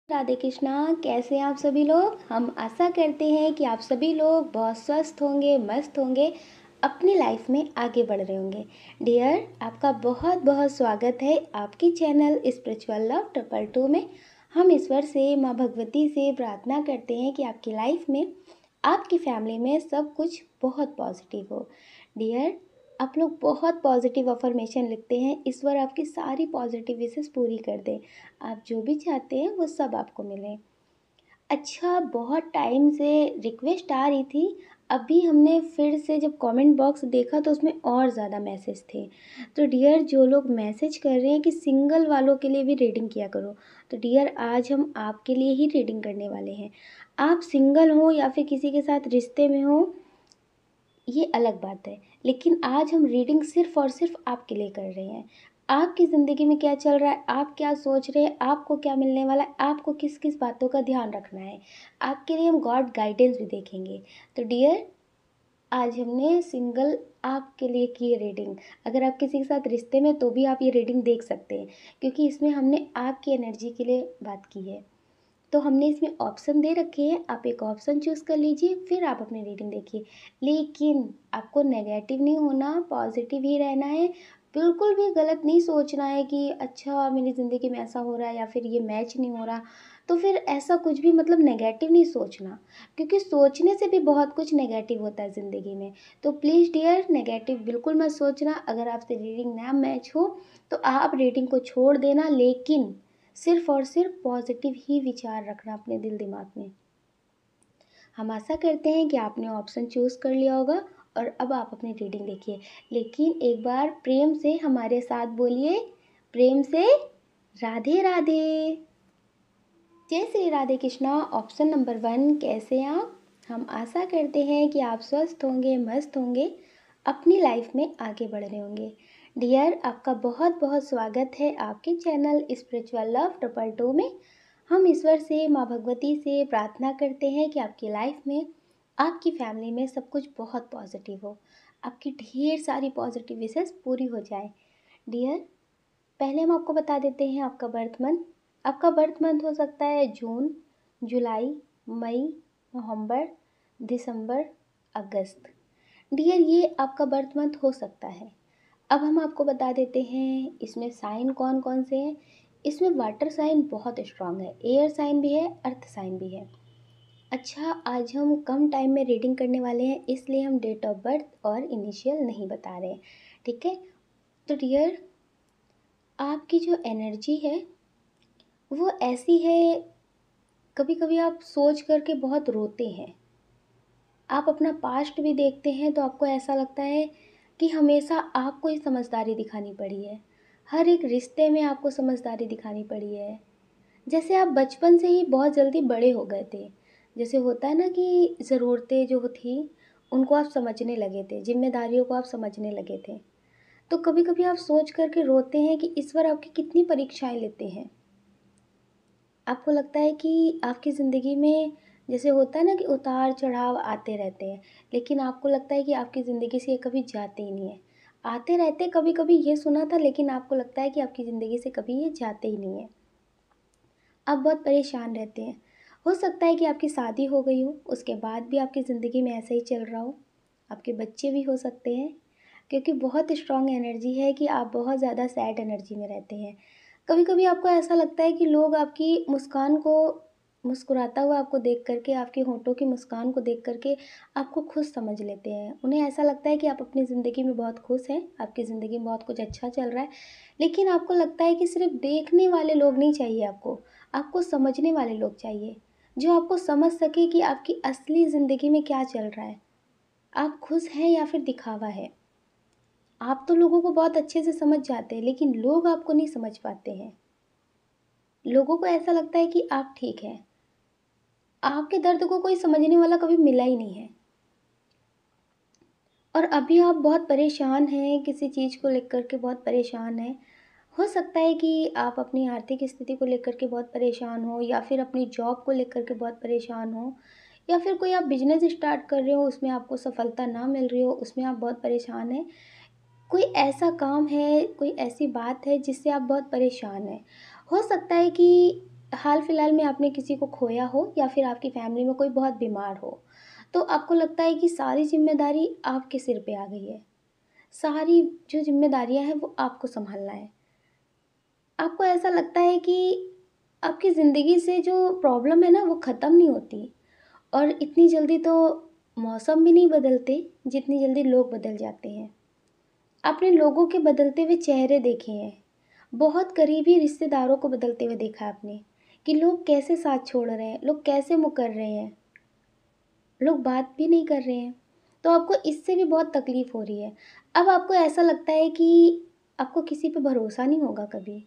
राधे कृष्णा। कैसे हैं आप सभी लोग। हम आशा करते हैं कि आप सभी लोग बहुत स्वस्थ होंगे, मस्त होंगे, अपनी लाइफ में आगे बढ़ रहे होंगे। डियर, आपका बहुत बहुत स्वागत है आपकी channel spiritual love triple two में। हम ईश्वर से, माँ भगवती से प्रार्थना करते हैं कि आपकी लाइफ में, आपकी फैमिली में सब कुछ बहुत पॉजिटिव हो। डियर, आप लोग बहुत पॉजिटिव अफर्मेशन लिखते हैं। ईश्वर आपकी सारी पॉजिटिव विशेस पूरी कर दे। आप जो भी चाहते हैं वो सब आपको मिले। अच्छा, बहुत टाइम से रिक्वेस्ट आ रही थी। अभी हमने फिर से जब कमेंट बॉक्स देखा तो उसमें और ज़्यादा मैसेज थे। तो डियर, जो लोग मैसेज कर रहे हैं कि सिंगल वालों के लिए भी रीडिंग किया करो, तो डियर आज हम आपके लिए ही रीडिंग करने वाले हैं। आप सिंगल हो या फिर किसी के साथ रिश्ते में हो, ये अलग बात है, लेकिन आज हम रीडिंग सिर्फ और सिर्फ आपके लिए कर रहे हैं। आपकी ज़िंदगी में क्या चल रहा है, आप क्या सोच रहे हैं, आपको क्या मिलने वाला है, आपको किस किस बातों का ध्यान रखना है, आपके लिए हम गॉड गाइडेंस भी देखेंगे। तो डियर, आज हमने सिंगल आपके लिए की है रीडिंग। अगर आप किसी के साथ रिश्ते में तो भी आप ये रीडिंग देख सकते हैं, क्योंकि इसमें हमने आपकी एनर्जी के लिए बात की है। तो हमने इसमें ऑप्शन दे रखे हैं, आप एक ऑप्शन चूज़ कर लीजिए, फिर आप अपनी रीडिंग देखिए। लेकिन आपको नेगेटिव नहीं होना, पॉजिटिव ही रहना है। बिल्कुल भी गलत नहीं सोचना है कि अच्छा मेरी ज़िंदगी में ऐसा हो रहा है या फिर ये मैच नहीं हो रहा, तो फिर ऐसा कुछ भी मतलब नेगेटिव नहीं सोचना, क्योंकि सोचने से भी बहुत कुछ नेगेटिव होता है ज़िंदगी में। तो प्लीज़ डियर, नेगेटिव बिल्कुल मत सोचना। अगर आपसे रीडिंग ना मैच हो तो आप रीडिंग को छोड़ देना, लेकिन सिर्फ और सिर्फ पॉजिटिव ही विचार रखना अपने दिल दिमाग में। हम आशा करते हैं कि आपने ऑप्शन चूज़ कर लिया होगा और अब आप अपनी रीडिंग देखिए। लेकिन एक बार प्रेम से हमारे साथ बोलिए, प्रेम से राधे राधे। जय श्री राधे कृष्णा। ऑप्शन नंबर 1, कैसे हैं आप। हम आशा करते हैं कि आप स्वस्थ होंगे, मस्त होंगे, अपनी लाइफ में आगे बढ़ रहे होंगे। डियर, आपका बहुत बहुत स्वागत है आपके channel spiritual love triple two में। हम ईश्वर से, माँ भगवती से प्रार्थना करते हैं कि आपकी लाइफ में, आपकी फैमिली में सब कुछ बहुत पॉजिटिव हो, आपकी ढेर सारी पॉजिटिव विशेस पूरी हो जाए। डियर, पहले हम आपको बता देते हैं आपका बर्थ मंथ। आपका बर्थ मंथ हो सकता है जून, जुलाई, मई, नवंबर, दिसंबर, अगस्त। डियर, ये आपका बर्थ मंथ हो सकता है। अब हम आपको बता देते हैं इसमें साइन कौन कौन से हैं। इसमें वाटर साइन बहुत स्ट्रांग है, एयर साइन भी है, अर्थ साइन भी है। अच्छा, आज हम कम टाइम में रीडिंग करने वाले हैं, इसलिए हम डेट ऑफ बर्थ और इनिशियल नहीं बता रहे हैं, ठीक है। तो डियर, आपकी जो एनर्जी है वो ऐसी है, कभी कभी आप सोच करके बहुत रोते हैं। आप अपना पास्ट भी देखते हैं तो आपको ऐसा लगता है कि हमेशा आपको ही समझदारी दिखानी पड़ी है, हर एक रिश्ते में आपको समझदारी दिखानी पड़ी है। जैसे आप बचपन से ही बहुत जल्दी बड़े हो गए थे। जैसे होता है ना कि ज़रूरतें जो थी उनको आप समझने लगे थे, जिम्मेदारियों को आप समझने लगे थे। तो कभी कभी आप सोच करके रोते हैं कि ईश्वर आपकी कितनी परीक्षाएं लेते हैं। आपको लगता है कि आपकी ज़िंदगी में जैसे होता है ना कि उतार चढ़ाव आते रहते हैं, लेकिन आपको लगता है कि आपकी ज़िंदगी से ये कभी जाते ही नहीं है। आते रहते कभी कभी ये सुना था, लेकिन आपको लगता है कि आपकी ज़िंदगी से कभी ये जाते ही नहीं है। आप बहुत परेशान रहते हैं। हो सकता है कि आपकी शादी हो गई हो, उसके बाद भी आपकी ज़िंदगी में ऐसा ही चल रहा हो। आपके बच्चे भी हो सकते हैं, क्योंकि बहुत स्ट्रॉन्ग एनर्जी है कि आप बहुत ज़्यादा सैड एनर्जी में रहते हैं। कभी कभी आपको ऐसा लगता है कि लोग आपकी मुस्कान को, मुस्कुराता हुआ आपको देख करके, आपके होंठों की मुस्कान को देख करके आपको खुश समझ लेते हैं। उन्हें ऐसा लगता है कि आप अपनी ज़िंदगी में बहुत खुश हैं, आपकी ज़िंदगी में बहुत कुछ अच्छा चल रहा है। लेकिन आपको लगता है कि सिर्फ देखने वाले लोग नहीं चाहिए आपको, आपको समझने वाले लोग चाहिए, जो आपको समझ सके कि आपकी असली ज़िंदगी में क्या चल रहा है, आप खुश हैं या फिर दिखावा है। आप तो लोगों को बहुत अच्छे से समझ जाते हैं, लेकिन लोग आपको नहीं समझ पाते हैं। लोगों को ऐसा लगता है कि आप ठीक हैं, आपके दर्द को कोई समझने वाला कभी मिला ही नहीं है। और अभी आप बहुत परेशान हैं, किसी चीज़ को लेकर के बहुत परेशान हैं। हो सकता है कि आप अपनी आर्थिक स्थिति को लेकर के बहुत परेशान हो, या फिर अपनी जॉब को लेकर के बहुत परेशान हो, या फिर कोई आप बिजनेस स्टार्ट कर रहे हो, उसमें आपको सफलता ना मिल रही हो, उसमें आप बहुत परेशान हैं। कोई ऐसा काम है, कोई ऐसी बात है जिससे आप बहुत परेशान हैं। हो सकता है कि हाल फिलहाल में आपने किसी को खोया हो या फिर आपकी फैमिली में कोई बहुत बीमार हो, तो आपको लगता है कि सारी ज़िम्मेदारी आपके सिर पे आ गई है। सारी जो ज़िम्मेदारियाँ हैं वो आपको सँभालना है। आपको ऐसा लगता है कि आपकी ज़िंदगी से जो प्रॉब्लम है ना वो ख़त्म नहीं होती, और इतनी जल्दी तो मौसम भी नहीं बदलते जितनी जल्दी लोग बदल जाते हैं। आपने लोगों के बदलते हुए चेहरे देखे हैं, बहुत करीबी रिश्तेदारों को बदलते हुए देखा है आपने, कि लोग कैसे साथ छोड़ रहे हैं, लोग कैसे मुकर रहे हैं, लोग बात भी नहीं कर रहे हैं। तो आपको इससे भी बहुत तकलीफ़ हो रही है। अब आपको ऐसा लगता है कि आपको किसी पे भरोसा नहीं होगा कभी।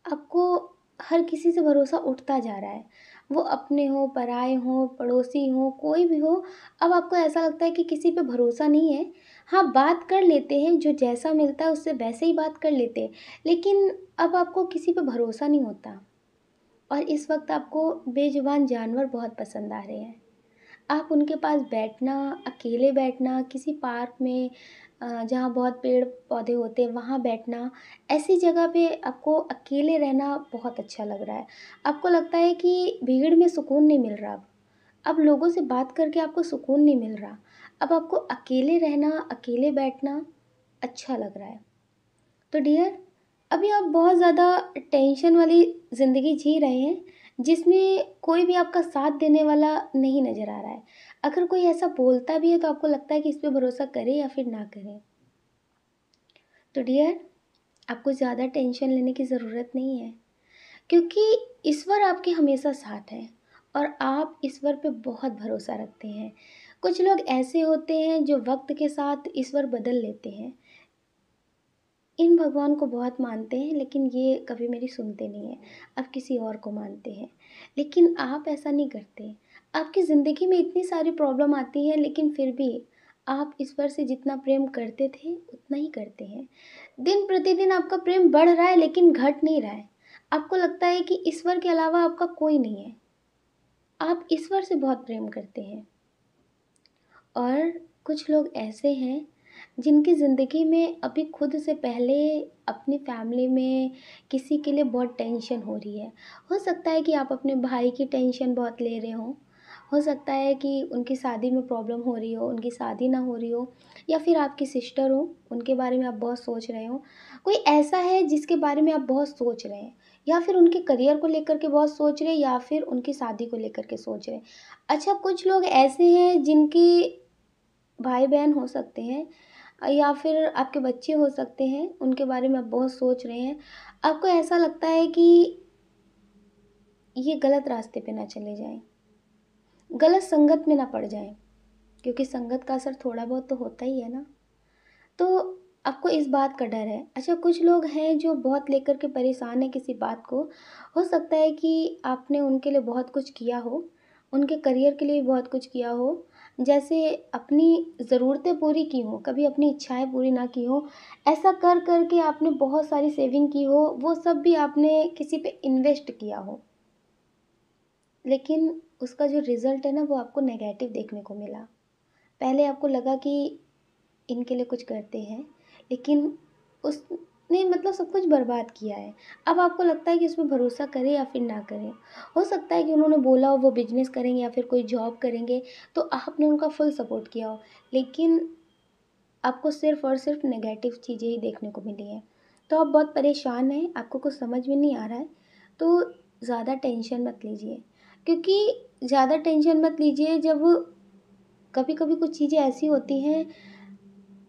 आपको हर किसी से भरोसा उठता जा रहा है। वो अपने हों, पराए हों, पड़ोसी हों, कोई भी हो, अब आपको ऐसा लगता है कि किसी पे भरोसा नहीं है। हाँ, बात कर लेते हैं, जो जैसा मिलता है उससे वैसे ही बात कर लेते हैं, लेकिन अब आपको किसी पे भरोसा नहीं होता। और इस वक़्त आपको बेज़ुबान जानवर बहुत पसंद आ रहे हैं। आप उनके पास बैठना, अकेले बैठना, किसी पार्क में जहाँ बहुत पेड़-पौधे होते हैं वहाँ बैठना, ऐसी जगह पे आपको अकेले रहना बहुत अच्छा लग रहा है। आपको लगता है कि भीड़ में सुकून नहीं मिल रहा अब। अब लोगों से बात करके आपको सुकून नहीं मिल रहा। अब आपको अकेले रहना, अकेले बैठना अच्छा लग रहा है। तो डियर, अभी आप बहुत ज़्यादा टेंशन वाली ज़िंदगी जी रहे हैं, जिसमें कोई भी आपका साथ देने वाला नहीं नज़र आ रहा है। अगर कोई ऐसा बोलता भी है तो आपको लगता है कि इस पे भरोसा करें या फिर ना करें। तो डियर, आपको ज़्यादा टेंशन लेने की ज़रूरत नहीं है, क्योंकि ईश्वर आपके हमेशा साथ हैं और आप ईश्वर पे बहुत भरोसा रखते हैं। कुछ लोग ऐसे होते हैं जो वक़्त के साथ ईश्वर बदल लेते हैं। इन भगवान को बहुत मानते हैं, लेकिन ये कभी मेरी सुनते नहीं हैं, अब किसी और को मानते हैं। लेकिन आप ऐसा नहीं करते। आपकी ज़िंदगी में इतनी सारी प्रॉब्लम आती है, लेकिन फिर भी आप ईश्वर से जितना प्रेम करते थे उतना ही करते हैं। दिन प्रतिदिन आपका प्रेम बढ़ रहा है लेकिन घट नहीं रहा है। आपको लगता है कि ईश्वर के अलावा आपका कोई नहीं है। आप ईश्वर से बहुत प्रेम करते हैं। और कुछ लोग ऐसे हैं जिनकी ज़िंदगी में अभी खुद से पहले अपनी फैमिली में किसी के लिए बहुत टेंशन हो रही है। हो सकता है कि आप अपने भाई की टेंशन बहुत ले रहे हो सकता है कि उनकी शादी में प्रॉब्लम हो रही हो, उनकी शादी ना हो रही हो, या फिर आपकी सिस्टर हो, उनके बारे में आप बहुत सोच रहे हो। कोई ऐसा है जिसके बारे में आप बहुत सोच रहे हैं, या फिर उनके करियर को लेकर के बहुत सोच रहे हैं, या फिर उनकी शादी को लेकर के सोच रहे हैं। अच्छा, कुछ लोग ऐसे हैं जिनकी भाई-बहन हो सकते हैं, या फिर आपके बच्चे हो सकते हैं, उनके बारे में आप बहुत सोच रहे हैं। आपको ऐसा लगता है कि ये गलत रास्ते पे ना चले जाएँ, गलत संगत में ना पड़ जाएँ, क्योंकि संगत का असर थोड़ा बहुत तो होता ही है ना। तो आपको इस बात का डर है। अच्छा, कुछ लोग हैं जो बहुत लेकर के परेशान हैं किसी बात को। हो सकता है कि आपने उनके लिए बहुत कुछ किया हो, उनके करियर के लिए भी बहुत कुछ किया हो। जैसे अपनी ज़रूरतें पूरी की हों, कभी अपनी इच्छाएँ पूरी ना की हों। ऐसा कर के आपने बहुत सारी सेविंग की हो, वो सब भी आपने किसी पे इन्वेस्ट किया हो। लेकिन उसका जो रिज़ल्ट है ना वो आपको नेगेटिव देखने को मिला। पहले आपको लगा कि इनके लिए कुछ करते हैं, लेकिन उसने मतलब सब कुछ बर्बाद किया है। अब आपको लगता है कि उसपे भरोसा करें या फिर ना करें। हो सकता है कि उन्होंने बोला हो वो बिज़नेस करेंगे या फिर कोई जॉब करेंगे, तो आपने उनका फुल सपोर्ट किया हो, लेकिन आपको सिर्फ़ और सिर्फ़ नेगेटिव चीज़ें ही देखने को मिली हैं। तो आप बहुत परेशान हैं, आपको कुछ समझ में नहीं आ रहा है, तो ज़्यादा टेंशन मत लीजिए। क्योंकि ज़्यादा टेंशन मत लीजिए, जब कभी-कभी कुछ चीज़ें ऐसी होती हैं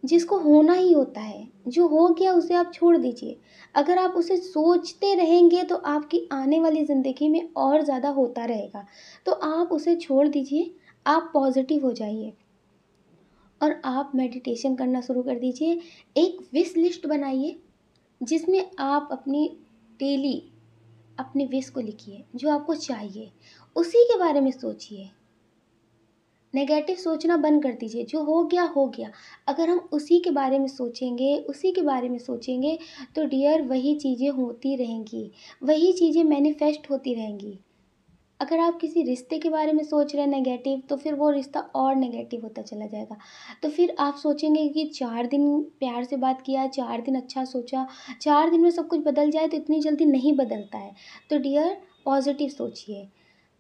जिसको होना ही होता है, जो हो गया उसे आप छोड़ दीजिए। अगर आप उसे सोचते रहेंगे तो आपकी आने वाली ज़िंदगी में और ज़्यादा होता रहेगा। तो आप उसे छोड़ दीजिए, आप पॉज़िटिव हो जाइए और आप मेडिटेशन करना शुरू कर दीजिए। एक विश लिस्ट बनाइए जिसमें आप अपनी डेली अपनी विश को लिखिए, जो आपको चाहिए, उसी के बारे में सोचिए। नेगेटिव सोचना बंद कर दीजिए, जो हो गया। अगर हम उसी के बारे में सोचेंगे, उसी के बारे में सोचेंगे, तो डियर वही चीज़ें होती रहेंगी, वही चीज़ें मैनिफेस्ट होती रहेंगी। अगर आप किसी रिश्ते के बारे में सोच रहे हैं नेगेटिव, तो फिर वो रिश्ता और नेगेटिव होता चला जाएगा। तो फिर आप सोचेंगे कि 4 दिन प्यार से बात किया, 4 दिन अच्छा सोचा, 4 दिन में सब कुछ बदल जाए, तो इतनी जल्दी नहीं बदलता है। तो डियर, पॉज़िटिव सोचिए।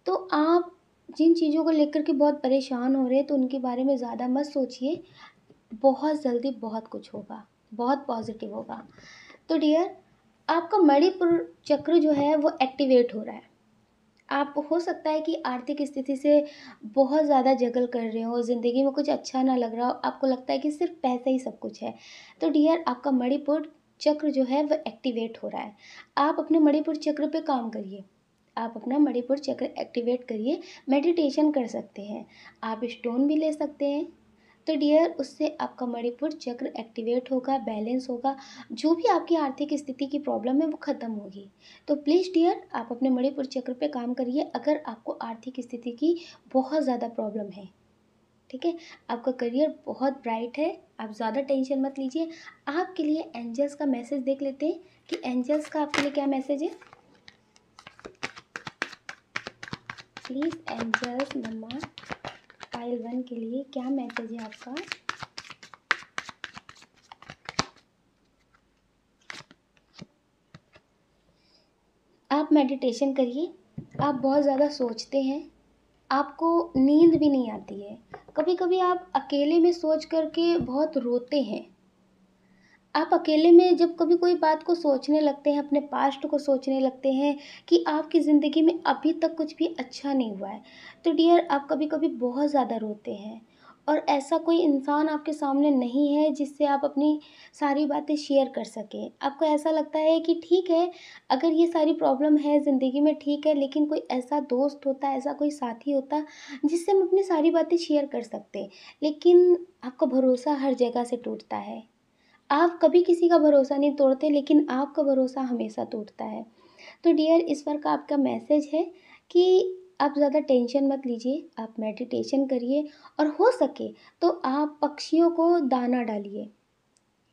तो आप जिन चीज़ों को लेकर के बहुत परेशान हो रहे हैं, तो उनके बारे में ज़्यादा मत सोचिए। बहुत जल्दी बहुत कुछ होगा, बहुत पॉज़िटिव होगा। तो डियर, आपका मणिपुर चक्र जो है वो एक्टिवेट हो रहा है। आप हो सकता है कि आर्थिक स्थिति से बहुत ज़्यादा जगल कर रहे हो, ज़िंदगी में कुछ अच्छा ना लग रहा हो, आपको लगता है कि सिर्फ पैसा ही सब कुछ है। तो डियर, आपका मणिपुर चक्र जो है वो एक्टिवेट हो रहा है। आप अपने मणिपुर चक्र पे काम करिए। आप अपना मणिपुर चक्र एक्टिवेट करिए, मेडिटेशन कर सकते हैं, आप स्टोन भी ले सकते हैं। तो डियर, उससे आपका मणिपुर चक्र एक्टिवेट होगा, बैलेंस होगा, जो भी आपकी आर्थिक स्थिति की प्रॉब्लम है वो ख़त्म होगी। तो प्लीज़ डियर, आप अपने मणिपुर चक्र पे काम करिए अगर आपको आर्थिक स्थिति की बहुत ज़्यादा प्रॉब्लम है। ठीक है? आपका करियर बहुत ब्राइट है, आप ज़्यादा टेंशन मत लीजिए। आपके लिए एंजल्स का मैसेज देख लेते हैं कि एंजल्स का आपके लिए क्या मैसेज है। प्लीज़ एंजल्स मम्मा, पाइल 1 के लिए क्या मैसेज है आपका। आप मेडिटेशन करिए, आप बहुत ज़्यादा सोचते हैं, आपको नींद भी नहीं आती है। कभी कभी आप अकेले में सोच करके बहुत रोते हैं। आप अकेले में जब कभी कोई बात को सोचने लगते हैं, अपने पास्ट को सोचने लगते हैं कि आपकी ज़िंदगी में अभी तक कुछ भी अच्छा नहीं हुआ है, तो डियर, आप कभी कभी बहुत ज़्यादा रोते हैं। और ऐसा कोई इंसान आपके सामने नहीं है जिससे आप अपनी सारी बातें शेयर कर सकें। आपको ऐसा लगता है कि ठीक है, अगर ये सारी प्रॉब्लम है ज़िंदगी में, ठीक है, लेकिन कोई ऐसा दोस्त होता, ऐसा कोई साथी होता जिससे हम अपनी सारी बातें शेयर कर सकते। लेकिन आपका भरोसा हर जगह से टूटता है। आप कभी किसी का भरोसा नहीं तोड़ते, लेकिन आपका भरोसा हमेशा टूटता है। तो डियर, इस बार का आपका मैसेज है कि आप ज़्यादा टेंशन मत लीजिए, आप मेडिटेशन करिए, और हो सके तो आप पक्षियों को दाना डालिए।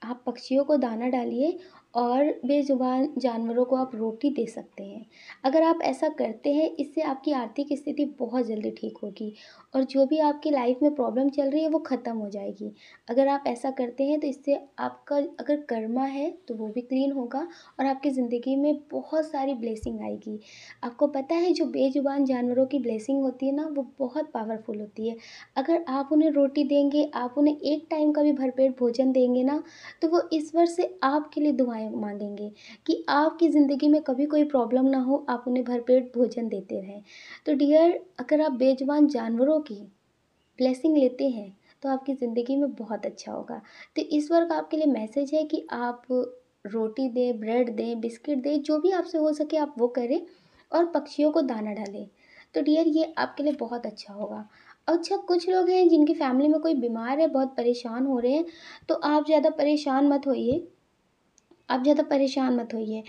आप पक्षियों को दाना डालिए, और बेज़ुबान जानवरों को आप रोटी दे सकते हैं। अगर आप ऐसा करते हैं, इससे आपकी आर्थिक स्थिति बहुत जल्दी ठीक होगी, और जो भी आपकी लाइफ में प्रॉब्लम चल रही है वो ख़त्म हो जाएगी। अगर आप ऐसा करते हैं तो इससे आपका अगर कर्मा है तो वो भी क्लीन होगा, और आपकी ज़िंदगी में बहुत सारी ब्लेसिंग आएगी। आपको पता है, जो बेज़ुबान जानवरों की ब्लेसिंग होती है ना, वो बहुत पावरफुल होती है। अगर आप उन्हें रोटी देंगे, आप उन्हें एक टाइम का भी भरपेट भोजन देंगे ना, तो वो ईश्वर से आपके लिए दुआएं मांगेंगे कि आपकी ज़िंदगी में कभी कोई प्रॉब्लम ना हो, आप उन्हें भरपेट भोजन देते रहें। तो डियर, अगर आप बेजुबान जानवरों की ब्लेसिंग लेते हैं तो आपकी ज़िंदगी में बहुत अच्छा होगा। तो ईश्वर का आपके लिए मैसेज है कि आप रोटी दें, ब्रेड दें, बिस्किट दें, जो भी आपसे हो सके आप वो करें, और पक्षियों को दाना डालें। तो डियर, ये आपके लिए बहुत अच्छा होगा। अच्छा, कुछ लोग हैं जिनकी फैमिली में कोई बीमार है, बहुत परेशान हो रहे हैं, तो आप ज़्यादा परेशान मत होइए। आप ज़्यादा परेशान मत होइए,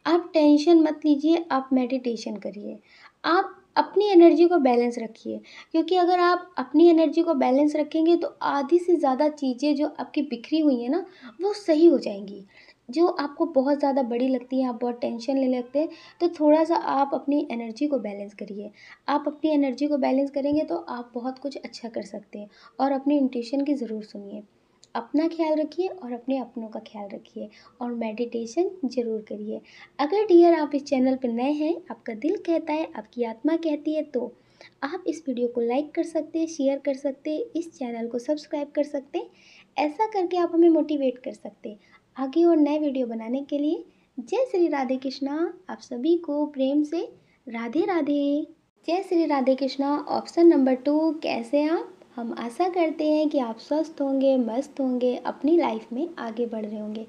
आप टेंशन मत लीजिए, आप मेडिटेशन करिए। आप अपनी एनर्जी को बैलेंस रखिए, क्योंकि अगर आप अपनी एनर्जी को बैलेंस रखेंगे तो आधी से ज़्यादा चीज़ें जो आपकी बिखरी हुई हैं ना, वो सही हो जाएंगी। जो आपको बहुत ज़्यादा बड़ी लगती है, आप बहुत टेंशन लेने लगते हैं, तो थोड़ा-सा आप अपनी एनर्जी को बैलेंस करिए। आप अपनी एनर्जी को बैलेंस करेंगे तो आप बहुत कुछ अच्छा कर सकते हैं, और अपनी इंट्यूशन की ज़रूर सुनिए। अपना ख्याल रखिए और अपने अपनों का ख्याल रखिए, और मेडिटेशन ज़रूर करिए। अगर डियर आप इस चैनल पर नए हैं, आपका दिल कहता है, आपकी आत्मा कहती है, तो आप इस वीडियो को लाइक कर सकते हैं, शेयर कर सकते हैं, इस चैनल को सब्सक्राइब कर सकते हैं। ऐसा करके आप हमें मोटिवेट कर सकते हैं आगे और नए वीडियो बनाने के लिए। जय श्री राधे कृष्णा। आप सभी को प्रेम से राधे राधे। जय श्री राधे कृष्णा। ऑप्शन नंबर 2, कैसे हैं आप। हम आशा करते हैं कि आप स्वस्थ होंगे, मस्त होंगे, अपनी लाइफ में आगे बढ़ रहे होंगे।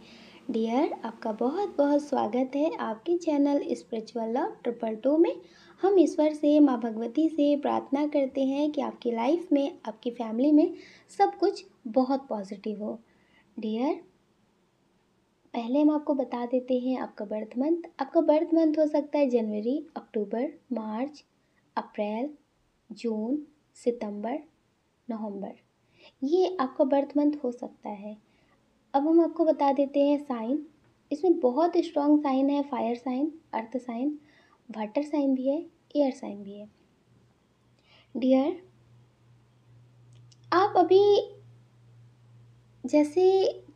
डियर, आपका बहुत बहुत स्वागत है आपके चैनल स्पिरिचुअल लव 222 में। हम ईश्वर से, माँ भगवती से प्रार्थना करते हैं कि आपकी लाइफ में, आपकी फैमिली में सब कुछ बहुत पॉजिटिव हो। डियर, पहले हम आपको बता देते हैं आपका बर्थ मंथ। आपका बर्थ मंथ हो सकता है जनवरी, अक्टूबर, मार्च, अप्रैल, जून, सितंबर, नवंबर। ये आपका बर्थ मंथ हो सकता है। अब हम आपको बता देते हैं साइन। इसमें बहुत स्ट्रॉन्ग साइन है, fire sign, earth sign, water sign भी है, एयर साइन भी है। डियर, आप अभी जैसे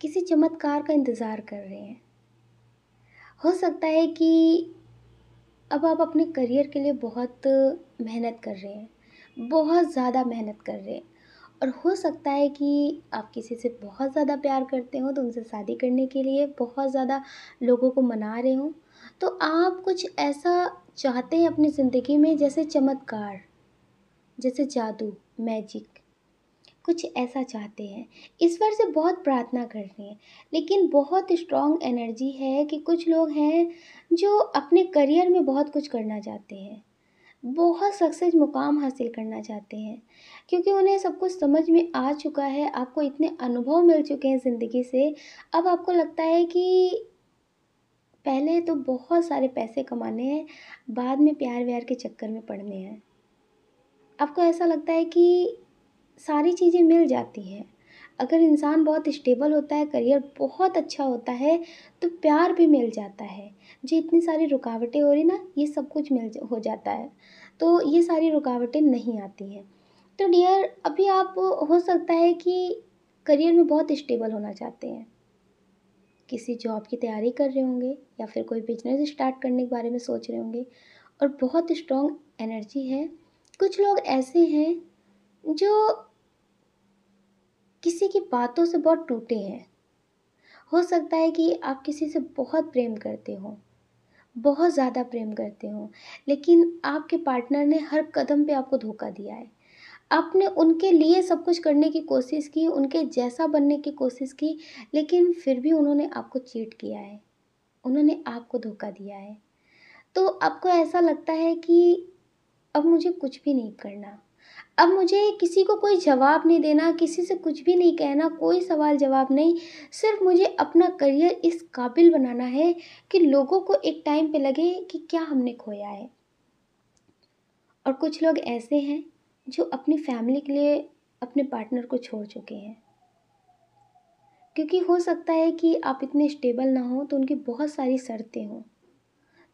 किसी चमत्कार का इंतज़ार कर रहे हैं। हो सकता है कि अब आप अपने करियर के लिए बहुत मेहनत कर रहे हैं, बहुत ज़्यादा मेहनत कर रहे हैं, और हो सकता है कि आप किसी से बहुत ज़्यादा प्यार करते हो तो उनसे शादी करने के लिए बहुत ज़्यादा लोगों को मना रहे हो। तो आप कुछ ऐसा चाहते हैं अपनी ज़िंदगी में, जैसे चमत्कार, जैसे जादू, मैजिक, कुछ ऐसा चाहते हैं। ईश्वर से बहुत प्रार्थना कर रहे हैं, लेकिन बहुत स्ट्रॉन्ग एनर्जी है कि कुछ लोग हैं जो अपने करियर में बहुत कुछ करना चाहते हैं, बहुत सक्सेस मुकाम हासिल करना चाहते हैं, क्योंकि उन्हें सब कुछ समझ में आ चुका है, आपको इतने अनुभव मिल चुके हैं ज़िंदगी से। अब आपको लगता है कि पहले तो बहुत सारे पैसे कमाने हैं, बाद में प्यार व्यार के चक्कर में पड़ने हैं। आपको ऐसा लगता है कि सारी चीज़ें मिल जाती हैं। अगर इंसान बहुत स्टेबल होता है, करियर बहुत अच्छा होता है, तो प्यार भी मिल जाता है। जो इतनी सारी रुकावटें हो रही ना, ये सब कुछ हो जाता है। तो ये सारी रुकावटें नहीं आती हैं। तो डियर, अभी आप हो सकता है कि करियर में बहुत स्टेबल होना चाहते हैं। किसी जॉब की तैयारी कर रहे होंगे या फिर कोई बिज़नेस स्टार्ट करने के बारे में सोच रहे होंगे, और बहुत स्ट्रॉन्ग एनर्जी है। कुछ लोग ऐसे हैं जो किसी की बातों से बहुत टूटे हैं। हो सकता है कि आप किसी से बहुत प्रेम करते हो, बहुत ज़्यादा प्रेम करते हो, लेकिन आपके पार्टनर ने हर कदम पे आपको धोखा दिया है। आपने उनके लिए सब कुछ करने की कोशिश की, उनके जैसा बनने की कोशिश की, लेकिन फिर भी उन्होंने आपको चीट किया है, उन्होंने आपको धोखा दिया है। तो आपको ऐसा लगता है कि अब मुझे कुछ भी नहीं करना। अब मुझे किसी को कोई जवाब नहीं देना, किसी से कुछ भी नहीं कहना, कोई सवाल जवाब नहीं। सिर्फ़ मुझे अपना करियर इस काबिल बनाना है कि लोगों को एक टाइम पे लगे कि क्या हमने खोया है। और कुछ लोग ऐसे हैं जो अपनी फैमिली के लिए अपने पार्टनर को छोड़ चुके हैं। क्योंकि हो सकता है कि आप इतने स्टेबल ना हो तो उनकी बहुत सारी शर्तें हों।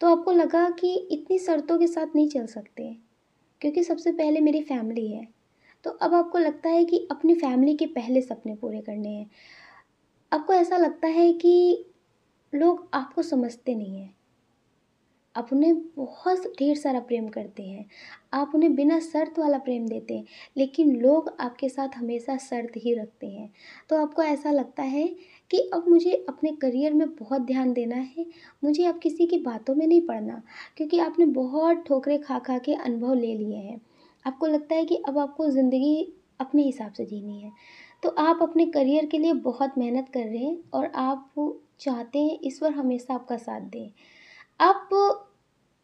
तो आपको लगा कि इतनी शर्तों के साथ नहीं चल सकते, क्योंकि सबसे पहले मेरी फैमिली है। तो अब आपको लगता है कि अपनी फैमिली के पहले सपने पूरे करने हैं। आपको ऐसा लगता है कि लोग आपको समझते नहीं हैं। आप उन्हें बहुत ढेर सारा प्रेम करते हैं। आप उन्हें बिना शर्त वाला प्रेम देते हैं, लेकिन लोग आपके साथ हमेशा शर्त ही रखते हैं। तो आपको ऐसा लगता है कि अब मुझे अपने करियर में बहुत ध्यान देना है, मुझे अब किसी की बातों में नहीं पड़ना, क्योंकि आपने बहुत ठोकरें खा के अनुभव ले लिए हैं। आपको लगता है कि अब आपको ज़िंदगी अपने हिसाब से जीनी है। तो आप अपने करियर के लिए बहुत मेहनत कर रहे हैं, और आप चाहते हैं ईश्वर हमेशा आपका साथ दे। आप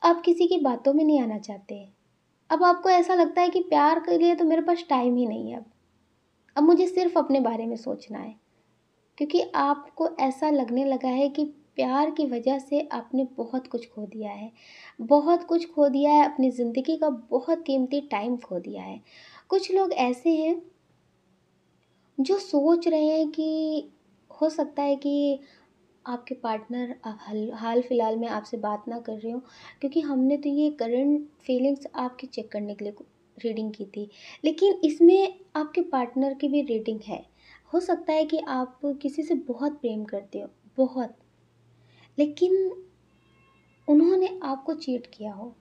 आप किसी की बातों में नहीं आना चाहते। अब आपको ऐसा लगता है कि प्यार के लिए तो मेरे पास टाइम ही नहीं है अब। अब मुझे सिर्फ़ अपने बारे में सोचना है। क्योंकि आपको ऐसा लगने लगा है कि प्यार की वजह से आपने बहुत कुछ खो दिया है। बहुत कुछ खो दिया है, अपनी ज़िंदगी का बहुत कीमती टाइम खो दिया है। कुछ लोग ऐसे हैं जो सोच रहे हैं कि हो सकता है कि आपके पार्टनर हाल हाल फिलहाल में आपसे बात ना कर रहे हो, क्योंकि हमने तो ये करंट फीलिंग्स आपकी चेक करने के लिए रीडिंग की थी, लेकिन इसमें आपके पार्टनर की भी रीडिंग है। हो सकता है कि आप किसी से बहुत प्रेम करते हो, बहुत, लेकिन उन्होंने आपको चीट किया हो।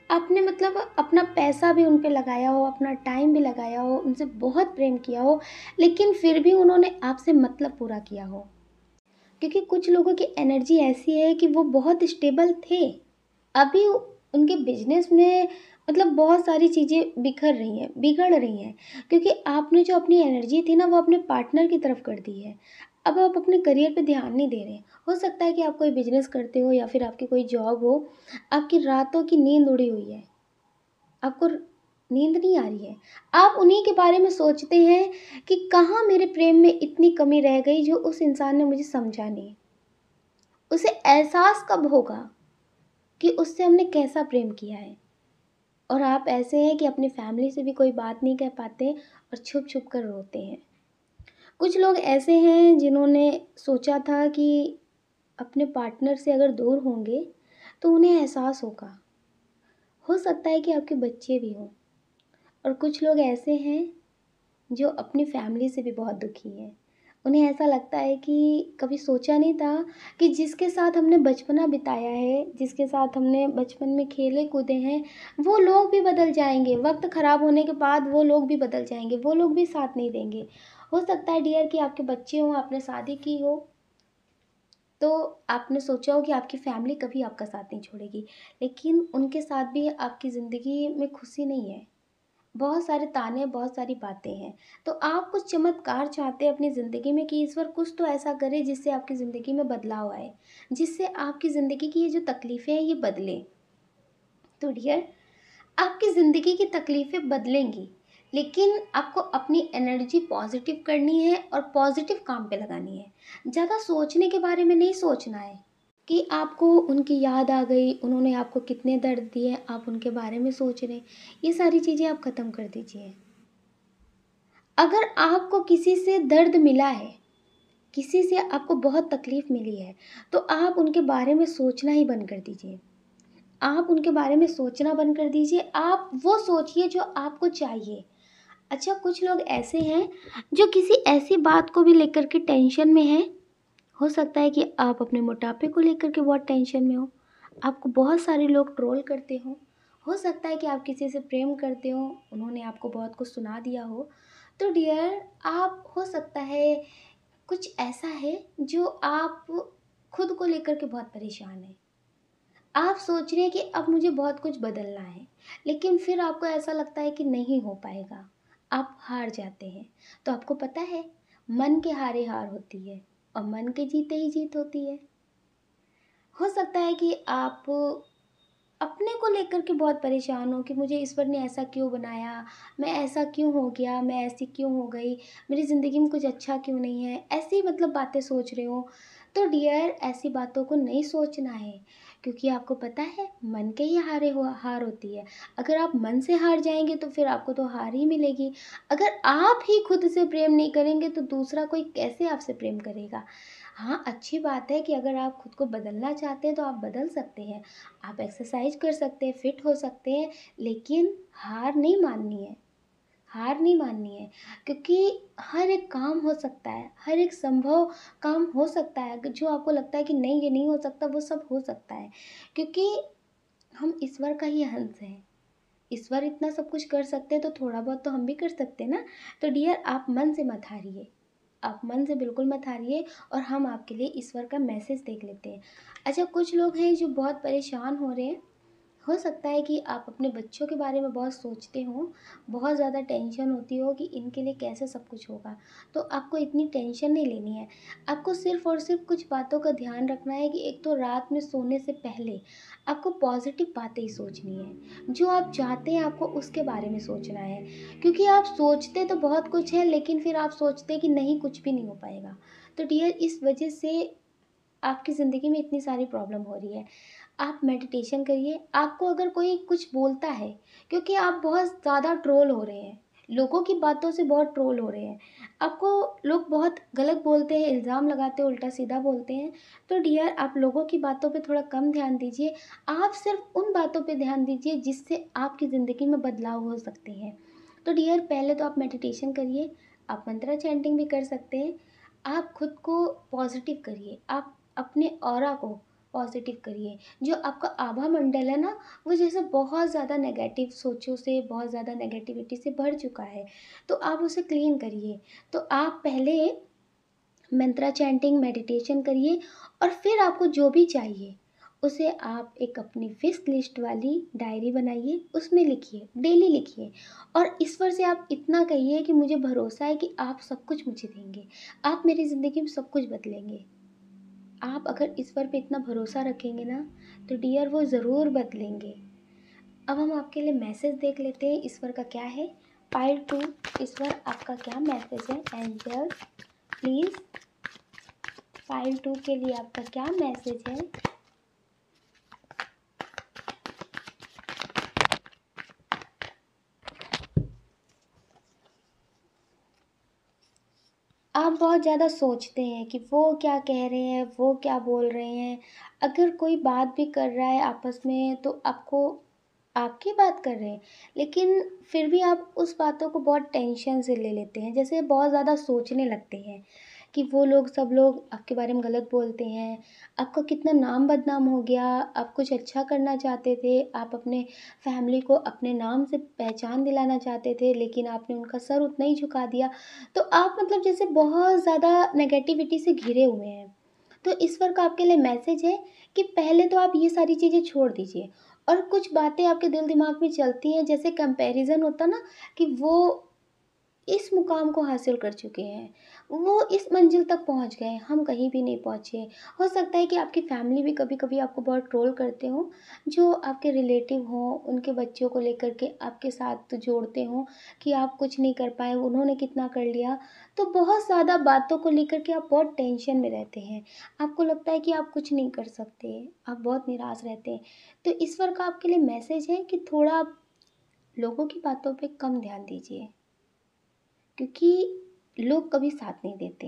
आपने मतलब अपना पैसा भी उन पे लगाया हो, अपना टाइम भी लगाया हो, उनसे बहुत प्रेम किया हो, लेकिन फिर भी उन्होंने आपसे मतलब पूरा किया हो। क्योंकि कुछ लोगों की एनर्जी ऐसी है कि वो बहुत स्टेबल थे, अभी उनके बिजनेस में मतलब बहुत सारी चीज़ें बिखर रही हैं, बिगड़ रही हैं, क्योंकि आपने जो अपनी एनर्जी थी ना, वो अपने पार्टनर की तरफ कर दी है। अब आप अपने करियर पे ध्यान नहीं दे रहे हैं। हो सकता है कि आप कोई बिजनेस करते हो या फिर आपकी कोई जॉब हो, आपकी रातों की नींद उड़ी हुई है, आपको नींद नहीं आ रही है। आप उन्हीं के बारे में सोचते हैं कि कहाँ मेरे प्रेम में इतनी कमी रह गई जो उस इंसान ने मुझे समझा नहीं। उसे एहसास कब होगा कि उससे हमने कैसा प्रेम किया है। और आप ऐसे हैं कि अपनी फैमिली से भी कोई बात नहीं कह पाते और छुप छुप कर रोते हैं। कुछ लोग ऐसे हैं जिन्होंने सोचा था कि अपने पार्टनर से अगर दूर होंगे तो उन्हें एहसास होगा। हो सकता है कि आपके बच्चे भी हों, और कुछ लोग ऐसे हैं जो अपनी फैमिली से भी बहुत दुखी हैं। उन्हें ऐसा लगता है कि कभी सोचा नहीं था कि जिसके साथ हमने बचपना बिताया है, जिसके साथ हमने बचपन में खेले कूदे हैं, वो लोग भी बदल जाएँगे। वक़्त ख़राब होने के बाद वो लोग भी बदल जाएँगे, वो लोग भी साथ नहीं देंगे। हो सकता है डियर कि आपके बच्चे हों, आपने शादी की हो, तो आपने सोचा हो कि आपकी फैमिली कभी आपका साथ नहीं छोड़ेगी, लेकिन उनके साथ भी आपकी ज़िंदगी में खुशी नहीं है। बहुत सारे ताने, बहुत सारी बातें हैं। तो आप कुछ चमत्कार चाहते हैं अपनी ज़िंदगी में कि ईश्वर कुछ तो ऐसा करे जिससे आपकी ज़िंदगी में बदलाव आए, जिससे आपकी ज़िंदगी की ये जो तकलीफ़ें हैं ये बदलें। तो डियर, आपकी ज़िंदगी की तकलीफ़ें बदलेंगी, लेकिन आपको अपनी एनर्जी पॉज़िटिव करनी है और पॉज़िटिव काम पे लगानी है। ज़्यादा सोचने के बारे में नहीं सोचना है कि आपको उनकी याद आ गई, उन्होंने आपको कितने दर्द दिए, आप उनके बारे में सोच रहे हैं। ये सारी चीज़ें आप ख़त्म कर दीजिए। अगर आपको किसी से दर्द मिला है, किसी से आपको बहुत तकलीफ़ मिली है, तो आप उनके बारे में सोचना ही बंद कर दीजिए। आप उनके बारे में सोचना बंद कर दीजिए, आप वो सोचिए जो आपको चाहिए। अच्छा, कुछ लोग ऐसे हैं जो किसी ऐसी बात को भी लेकर के टेंशन में हैं। हो सकता है कि आप अपने मोटापे को लेकर के बहुत टेंशन में हो, आपको बहुत सारे लोग ट्रोल करते हों। हो सकता है कि आप किसी से प्रेम करते हो, उन्होंने आपको बहुत कुछ सुना दिया हो। तो डियर, आप हो सकता है कुछ ऐसा है जो आप खुद को लेकर के बहुत परेशान हैं। आप सोच रहे हैं कि अब मुझे बहुत कुछ बदलना है, लेकिन फिर आपको ऐसा लगता है कि नहीं हो पाएगा। आप हार जाते हैं। तो आपको पता है, मन के हारे हार होती है और मन के जीते ही जीत होती है। हो सकता है कि आप अपने को लेकर के बहुत परेशान हो कि मुझे ईश्वर ने ऐसा क्यों बनाया, मैं ऐसा क्यों हो गया, मैं ऐसी क्यों हो गई, मेरी ज़िंदगी में कुछ अच्छा क्यों नहीं है, ऐसी मतलब बातें सोच रहे हो। तो डियर, ऐसी बातों को नहीं सोचना है, क्योंकि आपको पता है मन के ही हार होती है। अगर आप मन से हार जाएंगे तो फिर आपको तो हार ही मिलेगी। अगर आप ही खुद से प्रेम नहीं करेंगे तो दूसरा कोई कैसे आपसे प्रेम करेगा। हाँ, अच्छी बात है कि अगर आप खुद को बदलना चाहते हैं तो आप बदल सकते हैं। आप एक्सरसाइज कर सकते हैं, फिट हो सकते हैं, लेकिन हार नहीं माननी है। हार नहीं माननी है, क्योंकि हर एक काम हो सकता है, हर एक संभव काम हो सकता है। जो आपको लगता है कि नहीं ये नहीं हो सकता, वो सब हो सकता है, क्योंकि हम ईश्वर का ही अंश हैं। ईश्वर इतना सब कुछ कर सकते हैं तो थोड़ा बहुत तो हम भी कर सकते हैं ना। तो डियर, आप मन से मत हारिए, आप मन से बिल्कुल मत हारिए, और हम आपके लिए ईश्वर का मैसेज देख लेते हैं। अच्छा, कुछ लोग हैं जो बहुत परेशान हो रहे हैं। हो सकता है कि आप अपने बच्चों के बारे में बहुत सोचते हो, बहुत ज़्यादा टेंशन होती हो कि इनके लिए कैसे सब कुछ होगा। तो आपको इतनी टेंशन नहीं लेनी है। आपको सिर्फ़ और सिर्फ़ कुछ बातों का ध्यान रखना है कि एक तो रात में सोने से पहले आपको पॉज़िटिव बातें ही सोचनी है। जो आप चाहते हैं आपको उसके बारे में सोचना है। क्योंकि आप सोचते तो बहुत कुछ है, लेकिन फिर आप सोचते हैं कि नहीं, कुछ भी नहीं हो पाएगा। तो डियर, इस वजह से आपकी ज़िंदगी में इतनी सारी प्रॉब्लम हो रही है। आप मेडिटेशन करिए। आपको अगर कोई कुछ बोलता है, क्योंकि आप बहुत ज़्यादा ट्रोल हो रहे हैं, लोगों की बातों से बहुत ट्रोल हो रहे हैं, आपको लोग बहुत गलत बोलते हैं, इल्ज़ाम लगाते हैं, उल्टा सीधा बोलते हैं। तो डियर, आप लोगों की बातों पे थोड़ा कम ध्यान दीजिए। आप सिर्फ उन बातों पे ध्यान दीजिए जिससे आपकी ज़िंदगी में बदलाव हो सकते हैं। तो डियर, पहले तो आप मेडिटेशन करिए, आप मंत्रा चैंटिंग भी कर सकते हैं। आप खुद को पॉजिटिव करिए, आप अपने ऑरा को पॉजिटिव करिए। जो आपका आभा मंडल है ना, वो जैसे बहुत ज़्यादा नेगेटिव सोचों से, बहुत ज़्यादा नेगेटिविटी से भर चुका है, तो आप उसे क्लीन करिए। तो आप पहले मंत्रा चैंटिंग मेडिटेशन करिए, और फिर आपको जो भी चाहिए उसे आप एक अपनी विश लिस्ट वाली डायरी बनाइए, उसमें लिखिए, डेली लिखिए। और ईश्वर से आप इतना कहिए कि मुझे भरोसा है कि आप सब कुछ मुझे देंगे, आप मेरी ज़िंदगी में सब कुछ बदलेंगे। आप अगर ईश्वर पे इतना भरोसा रखेंगे ना, तो डियर, वो ज़रूर बदलेंगे। अब हम आपके लिए मैसेज देख लेते हैं ईश्वर का क्या है। पाइल टू, ईश्वर आपका क्या मैसेज है। एंजल प्लीज़, पाइल टू के लिए आपका क्या मैसेज है। आप बहुत ज़्यादा सोचते हैं कि वो क्या कह रहे हैं, वो क्या बोल रहे हैं। अगर कोई बात भी कर रहा है आपस में, तो आपको आपकी बात कर रहे हैं, लेकिन फिर भी आप उस बातों को बहुत टेंशन से ले लेते हैं। जैसे बहुत ज़्यादा सोचने लगते हैं कि वो लोग सब लोग आपके बारे में गलत बोलते हैं, आपका कितना नाम बदनाम हो गया, आप कुछ अच्छा करना चाहते थे, आप अपने फैमिली को अपने नाम से पहचान दिलाना चाहते थे, लेकिन आपने उनका सर उतना ही झुका दिया। तो आप मतलब जैसे बहुत ज़्यादा नेगेटिविटी से घिरे हुए हैं। तो इस वक्त आपके लिए मैसेज है कि पहले तो आप ये सारी चीज़ें छोड़ दीजिए, और कुछ बातें आपके दिल दिमाग में चलती हैं, जैसे कंपैरिज़न होता ना, कि वो इस मुकाम को हासिल कर चुके हैं, वो इस मंजिल तक पहुंच गए, हम कहीं भी नहीं पहुंचे। हो सकता है कि आपकी फैमिली भी कभी कभी आपको बहुत ट्रोल करते हों, जो आपके रिलेटिव हों, उनके बच्चों को लेकर के आपके साथ जोड़ते हों कि आप कुछ नहीं कर पाए, उन्होंने कितना कर लिया। तो बहुत ज़्यादा बातों को लेकर के आप बहुत टेंशन में रहते हैं, आपको लगता है कि आप कुछ नहीं कर सकते, आप बहुत निराश रहते हैं। तो इस वर्क का आपके लिए मैसेज है कि थोड़ा आप लोगों की बातों पे कम ध्यान दीजिए, क्योंकि लोग कभी साथ नहीं देते।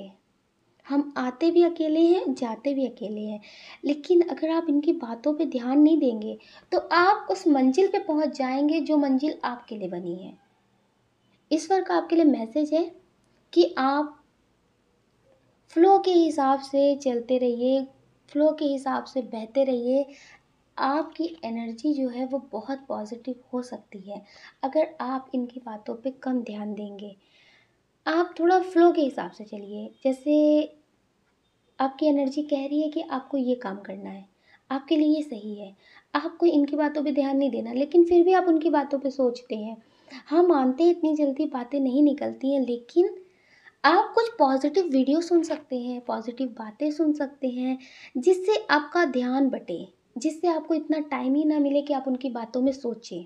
हम आते भी अकेले हैं, जाते भी अकेले हैं। लेकिन अगर आप इनकी बातों पे ध्यान नहीं देंगे, तो आप उस मंजिल पे पहुंच जाएंगे जो मंजिल आपके लिए बनी है। इस वर्क का आपके लिए मैसेज है कि आप फ्लो के हिसाब से चलते रहिए, फ्लो के हिसाब से बहते रहिए। आपकी एनर्जी जो है वो बहुत पॉजिटिव हो सकती है, अगर आप इनकी बातों पे कम ध्यान देंगे। आप थोड़ा फ्लो के हिसाब से चलिए। जैसे आपकी एनर्जी कह रही है कि आपको ये काम करना है, आपके लिए ये सही है, आपको इनकी बातों पे ध्यान नहीं देना, लेकिन फिर भी आप उनकी बातों पे सोचते हैं। हाँ, मानते हैं इतनी जल्दी बातें नहीं निकलती हैं, लेकिन आप कुछ पॉजिटिव वीडियो सुन सकते हैं, पॉजिटिव बातें सुन सकते हैं, जिससे आपका ध्यान बटे, जिससे आपको इतना टाइम ही ना मिले कि आप उनकी बातों में सोचें।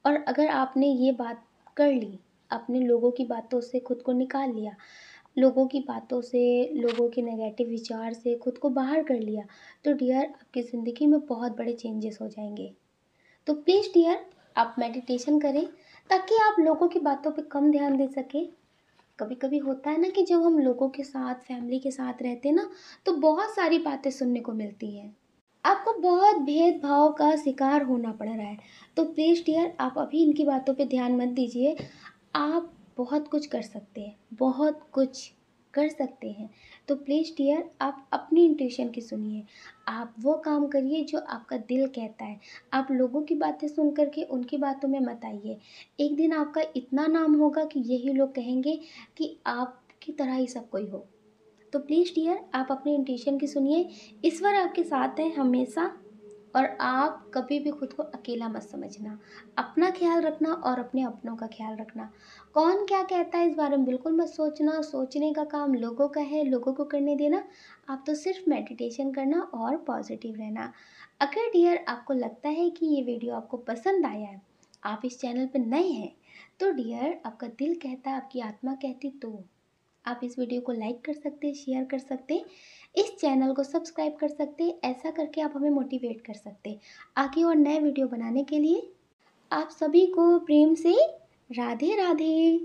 और अगर आपने ये बात कर ली, अपने लोगों की बातों से खुद को निकाल लिया, लोगों की बातों से, लोगों के नेगेटिव विचार से खुद को बाहर कर लिया, तो डियर आपकी ज़िंदगी में बहुत बड़े चेंजेस हो जाएंगे। तो प्लीज़ डियर, आप मेडिटेशन करें, ताकि आप लोगों की बातों पे कम ध्यान दे सकें। कभी कभी होता है ना कि जब हम लोगों के साथ, फैमिली के साथ रहते हैं ना, तो बहुत सारी बातें सुनने को मिलती हैं, आपको बहुत भेदभाव का शिकार होना पड़ रहा है। तो प्लीज़ डियर, आप अभी इनकी बातों पे ध्यान मत दीजिए। आप बहुत कुछ कर सकते हैं, बहुत कुछ कर सकते हैं। तो प्लीज़ डियर, आप अपनी इंट्यूशन की सुनिए, आप वो काम करिए जो आपका दिल कहता है। आप लोगों की बातें सुन कर के उनकी बातों में मत आइए। एक दिन आपका इतना नाम होगा कि यही लोग कहेंगे कि आपकी तरह ही सब कोई हो। तो प्लीज़ डियर, आप अपनी इंट्यूशन की सुनिए, ईश्वर आपके साथ है हमेशा। और आप कभी भी खुद को अकेला मत समझना, अपना ख्याल रखना और अपने अपनों का ख्याल रखना। कौन क्या कहता है इस बारे में बिल्कुल मत सोचना, सोचने का काम लोगों का है, लोगों को करने देना। आप तो सिर्फ मेडिटेशन करना और पॉजिटिव रहना। अगर डियर आपको लगता है कि ये वीडियो आपको पसंद आया है, आप इस चैनल पर नए हैं, तो डियर आपका दिल कहता, आपकी आत्मा कहती, तो आप इस वीडियो को लाइक कर सकते हैं, शेयर कर सकते हैं, इस चैनल को सब्सक्राइब कर सकते हैं। ऐसा करके आप हमें मोटिवेट कर सकते हैं आगे और नए वीडियो बनाने के लिए। आप सभी को प्रेम से राधे राधे।